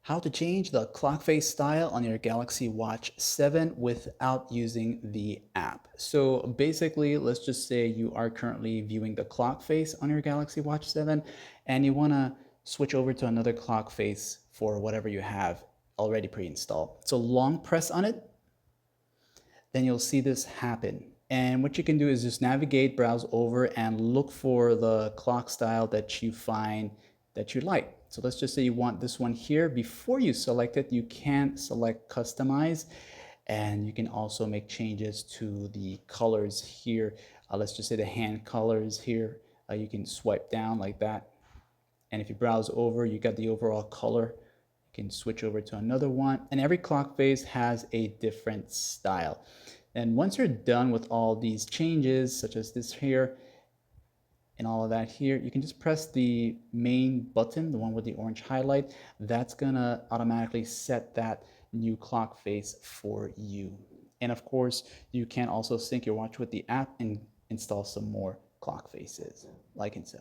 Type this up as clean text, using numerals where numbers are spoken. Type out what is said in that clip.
How to change the clock face style on your Galaxy Watch 7 without using the app. So basically, let's just say you are currently viewing the clock face on your Galaxy Watch 7 and you want to switch over to another clock face for whatever you have already pre-installed. So long press on it, then you'll see this happen. And what you can do is just navigate, browse over, and look for the clock style that you find that you like. So let's just say you want this one here. Before you select it, you can select customize, and you can also make changes to the colors here. Let's just say the hand colors here. You can swipe down like that. And if you browse over, you got the overall color. You can switch over to another one. And every clock face has a different style. And once you're done with all these changes, such as this here, and all of that here, you can just press the main button, the one with the orange highlight. That's gonna automatically set that new clock face for you. And of course, you can also sync your watch with the app and install some more clock faces, like and so.